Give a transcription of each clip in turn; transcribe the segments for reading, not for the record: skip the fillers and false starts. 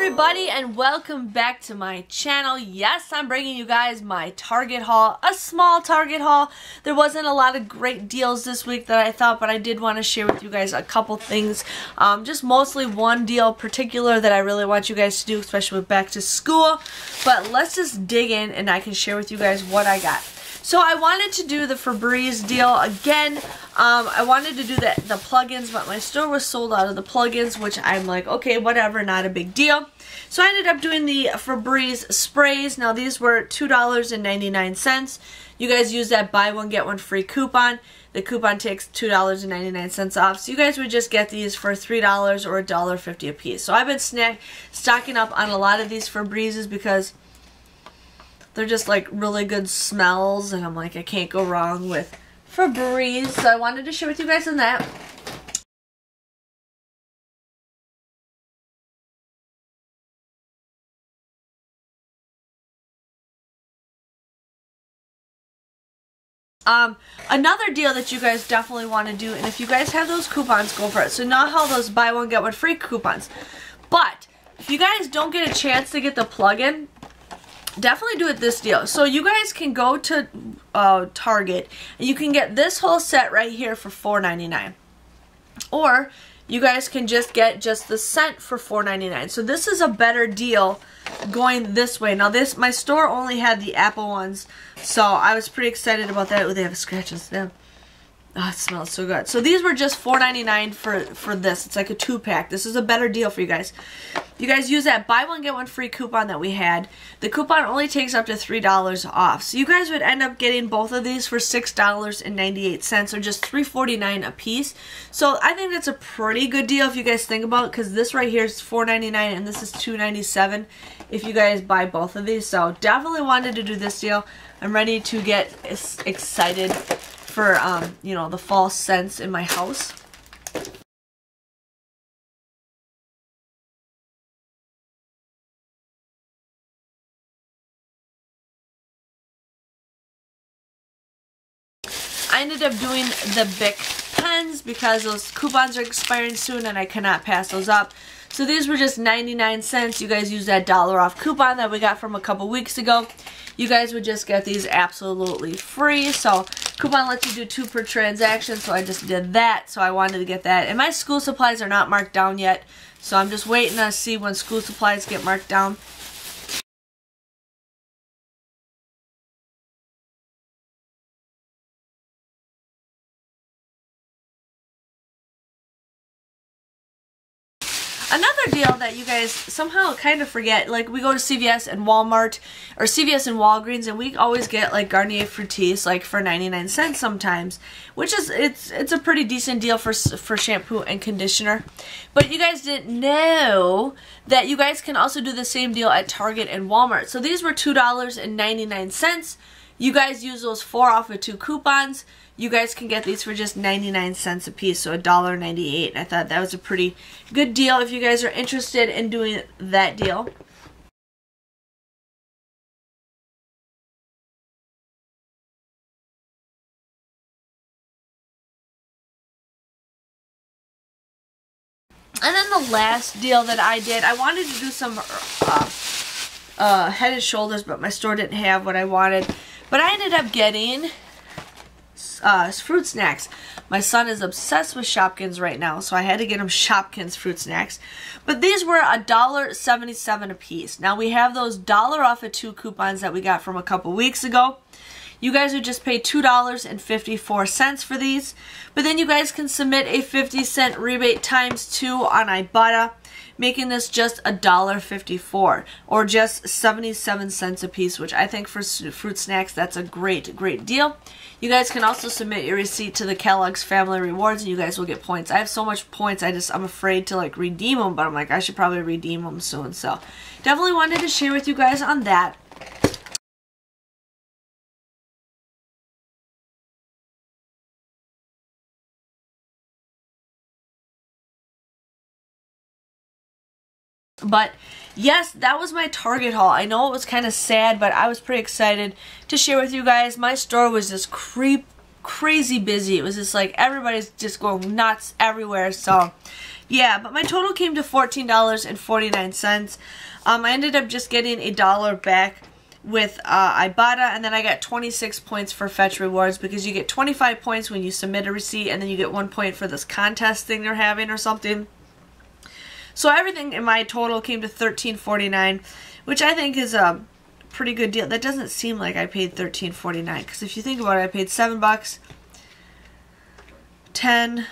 everybody, and welcome back to my channel. Yes, I'm bringing you guys my Target haul, a small Target haul. There wasn't a lot of great deals this week that I thought, but I did want to share with you guys a couple things. Just mostly one deal in particular that I really want you guys to do, especially with back to school. But let's just dig in and I can share with you guys what I got. So I wanted to do the Febreze deal again. I wanted to do the plugins, but my store was sold out of the plugins, which I'm like, okay, whatever, not a big deal. So I ended up doing the Febreze sprays. Now these were $2.99. You guys use that buy one get one free coupon. The coupon takes $2.99 off. So you guys would just get these for $3 or $1.50 a piece. So I've been stocking up on a lot of these Febrezes because they're just like really good smells, and I'm like, I can't go wrong with Febreze. So I wanted to share with you guys on that. Another deal that you guys definitely want to do, and if you guys have those coupons, go for it. So not how those buy one get one free coupons, but if you guys don't get a chance to get the plug-in, definitely do it this deal. So you guys can go to Target and you can get this whole set right here for $4.99, or you guys can just get just the scent for $4.99. So this is a better deal going this way. Now my store only had the apple ones, so I was pretty excited about that. Oh, they have scratches in them. Oh, it smells so good. So these were just $4.99 for this. It's like a 2-pack. This is a better deal for you guys. You guys use that buy one get one free coupon that we had. The coupon only takes up to $3 off. So you guys would end up getting both of these for $6.98, or just $3.49 a piece. So I think that's a pretty good deal if you guys think about it, because this right here is $4.99 and this is $2.97 if you guys buy both of these. So definitely wanted to do this deal. I'm ready to get excited for you know, the fall scents in my house. I ended up doing the Bic pens because those coupons are expiring soon and I cannot pass those up. So these were just 99 cents. You guys use that $1 off coupon that we got from a couple weeks ago. You guys would just get these absolutely free. So coupon lets you do 2 per transaction, so I just did that. So I wanted to get that. And my school supplies are not marked down yet, so I'm just waiting to see when school supplies get marked down. Another deal that you guys somehow kind of forget, like we go to CVS and Walmart, or CVS and Walgreens, and we always get like Garnier Fructis like for 99 cents sometimes, which is, it's a pretty decent deal for shampoo and conditioner. But you guys didn't know that you guys can also do the same deal at Target and Walmart. So these were $2.99. You guys use those 4 off of 2 coupons. You guys can get these for just 99 cents a piece, so $1.98. I thought that was a pretty good deal if you guys are interested in doing that deal. And then the last deal that I did, I wanted to do some Head and Shoulders, but my store didn't have what I wanted. But I ended up getting fruit snacks. My son is obsessed with Shopkins right now, so I had to get him Shopkins fruit snacks. But these were $1.77 a piece. Now we have those $1 off of 2 coupons that we got from a couple weeks ago. You guys would just pay $2.54 for these. But then you guys can submit a 50-cent rebate times 2 on Ibotta, making this just $1.54, or just 77 cents a piece, which I think for fruit snacks, that's a great deal. You guys can also submit your receipt to the Kellogg's Family Rewards, and you guys will get points. I have so much points, I'm afraid to like redeem them, but I'm like, I should probably redeem them soon. So definitely wanted to share with you guys on that. But yes, that was my Target haul. I know it was kind of sad, but I was pretty excited to share with you guys. My store was just crazy busy. It was just like everybody's just going nuts everywhere. So Yeah, but my total came to $14.49. I ended up just getting $1 back with Ibotta, and then I got 26 points for Fetch Rewards because you get 25 points when you submit a receipt, and then you get 1 point for this contest thing they're having or something. So everything in my total came to $13.49, which I think is a pretty good deal. That doesn't seem like I paid $13.49 because if you think about it, I paid $7, 10,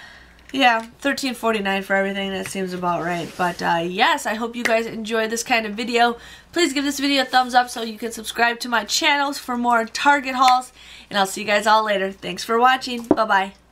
yeah, $13.49 for everything. That seems about right. But yes, I hope you guys enjoyed this kind of video. Please give this video a thumbs up so you can subscribe to my channels for more Target hauls. And I'll see you guys all later. Thanks for watching. Bye-bye.